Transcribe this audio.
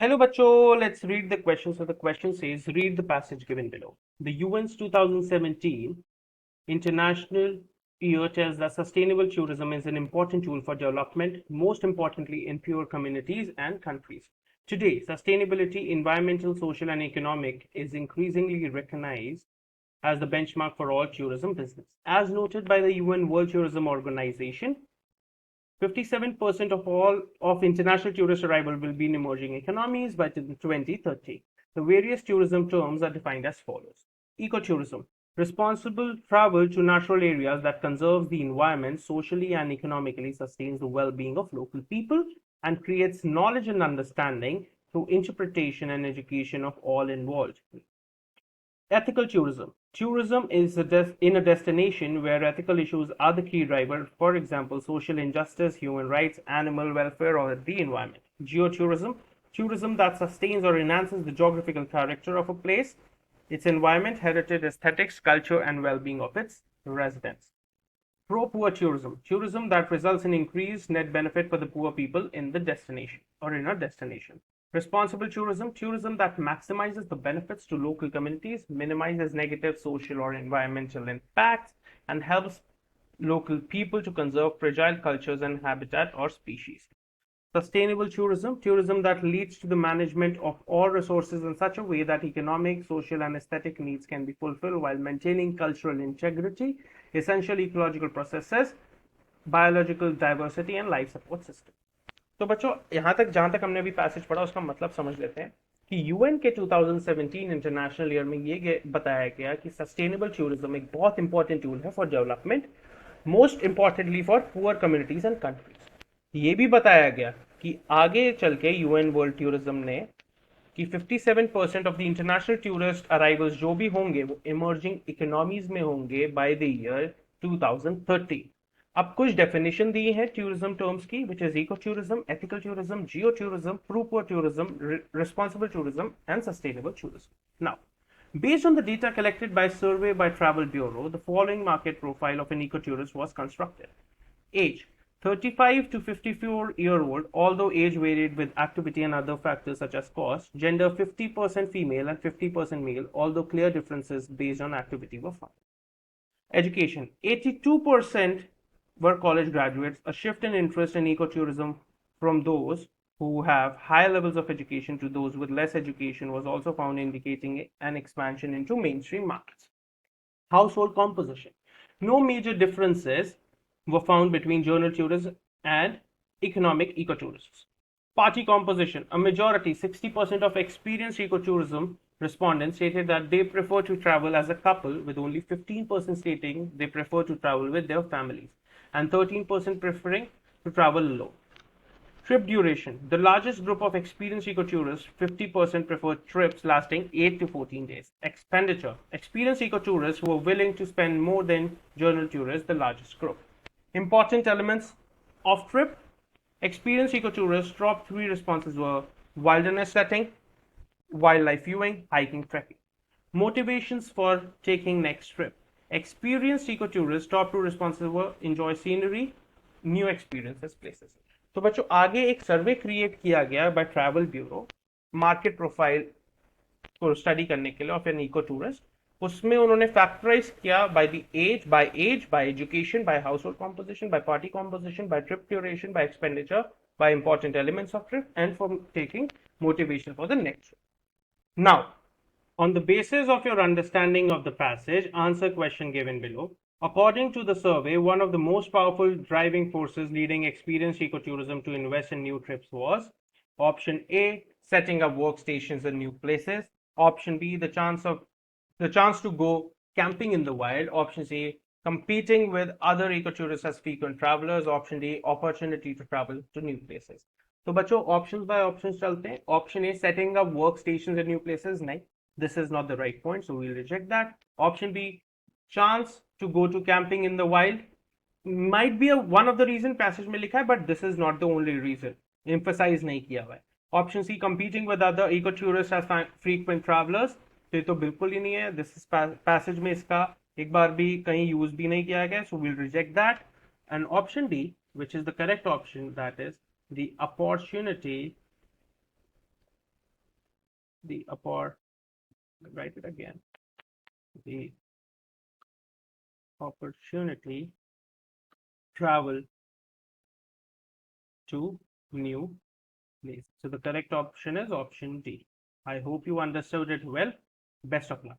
Hello, Bacho. Let's read the question. So the question says, read the passage given below. The UN's 2017 International Year tells that sustainable tourism is an important tool for development, most importantly in poor communities and countries. Today, sustainability, environmental, social, and economic, is increasingly recognized as the benchmark for all tourism business. As noted by the UN World Tourism Organization, 57% of all of international tourist arrival will be in emerging economies by 2030. The various tourism terms are defined as follows. Ecotourism, responsible travel to natural areas that conserves the environment, socially and economically sustains the well-being of local people, and creates knowledge and understanding through interpretation and education of all involved. Ethical tourism. Tourism is in a destination where ethical issues are the key driver, for example, social injustice, human rights, animal welfare, or the environment. Geotourism. Tourism that sustains or enhances the geographical character of a place, its environment, heritage, aesthetics, culture, and well-being of its residents. Pro-poor tourism. Tourism that results in increased net benefit for the poor people in the destination or in a destination. Responsible tourism. Tourism that maximizes the benefits to local communities, minimizes negative social or environmental impacts, and helps local people to conserve fragile cultures and habitat or species. Sustainable tourism, tourism that leads to the management of all resources in such a way that economic, social, and aesthetic needs can be fulfilled while maintaining cultural integrity, essential ecological processes, biological diversity, and life support system. तो बच्चों यहाँ तक जहाँ तक हमने अभी passage पढ़ा उसका मतलब समझ लेते हैं कि यूएन के 2017 इंटरनेशनल ईयर में ये बताया गया कि सस्टेनेबल टूरिज्म एक बहुत इंपॉर्टेंट टूल है for development, most importantly for poor communities and countries. ये भी बताया गया कि आगे चल के यूएन वर्ल्ड टूरिज्म ने कि 57% of the international tourist arrivals जो भी होंगे वो इमर्जिंग इकोनॉमीज में होंगे बाय द ईयर 2030। अब कुछ डेफिनेशन दी है टूरिज्म टर्म्स की, which is eco tourism, ethical tourism, geo tourism, pro poor tourism, responsible tourism and sustainable tourism. Now, based on the data collected by survey by Travel Bureau, the following market profile of an ecotourist was constructed. Age: 35 to 54-year-old, although age varied with activity and other factors such as cost. Gender: 50% female and 50% male, although clear differences based on activity were found. Education: 82% were college graduates. A shift in interest in ecotourism from those who have high levels of education to those with less education was also found, indicating an expansion into mainstream markets. Household composition: no major differences were found between journal tourists and economic ecotourists. Party composition: a majority, 60% of experienced ecotourism respondents stated that they prefer to travel as a couple, with only 15% stating they prefer to travel with their families, and 13% preferring to travel alone. Trip duration: the largest group of experienced ecotourists, 50%, preferred trips lasting 8 to 14 days. Expenditure: experienced ecotourists who are willing to spend more than journal tourists, the largest group. Important elements of trip: experienced ecotourists, top three responses were wilderness setting, wildlife viewing, hiking, trekking. Motivations for taking next trip: experienced ecotourists, top two responses were enjoy scenery, new experiences, places. तो बच्चों आगे एक सर्वे create किया गया by travel bureau market profile को study करने के लिए ऑफ एन इको टूरिस्ट। उसमें उन्होंने फैक्टराइज किया by the age, by education, by household composition, by party composition, by trip duration, by expenditure, by important elements of trip and for taking motivation for the next trip. Now, on the basis of your understanding of the passage, answer question given below. According to the survey, one of the most powerful driving forces leading experienced ecotourism to invest in new trips was option A, setting up workstations in new places; option B, the chance to go camping in the wild; option C, competing with other ecotourists as frequent travelers; option D, opportunity to travel to new places. तो बच्चों options bye options चलते हैं। Option A, setting up work station in new places, नहीं, this is not the right point, so we'll reject that. Option B, chance to go to camping in the wild, might be one of the reason passage में लिखा है, but this is not the only reason, emphasize नहीं किया हुआ है. Option C, competing with other ecotourists as frequent travelers, तो ये तो बिल्कुल ही नहीं है. This is passage में इसका एक बार भी कहीं यूज भी नहीं किया गया, so we'll reject that. And option D, which is the correct option, that is the opportunity the write it again, the opportunity travel to new place. So the correct option is option D. I hope you understood it well. Best of luck.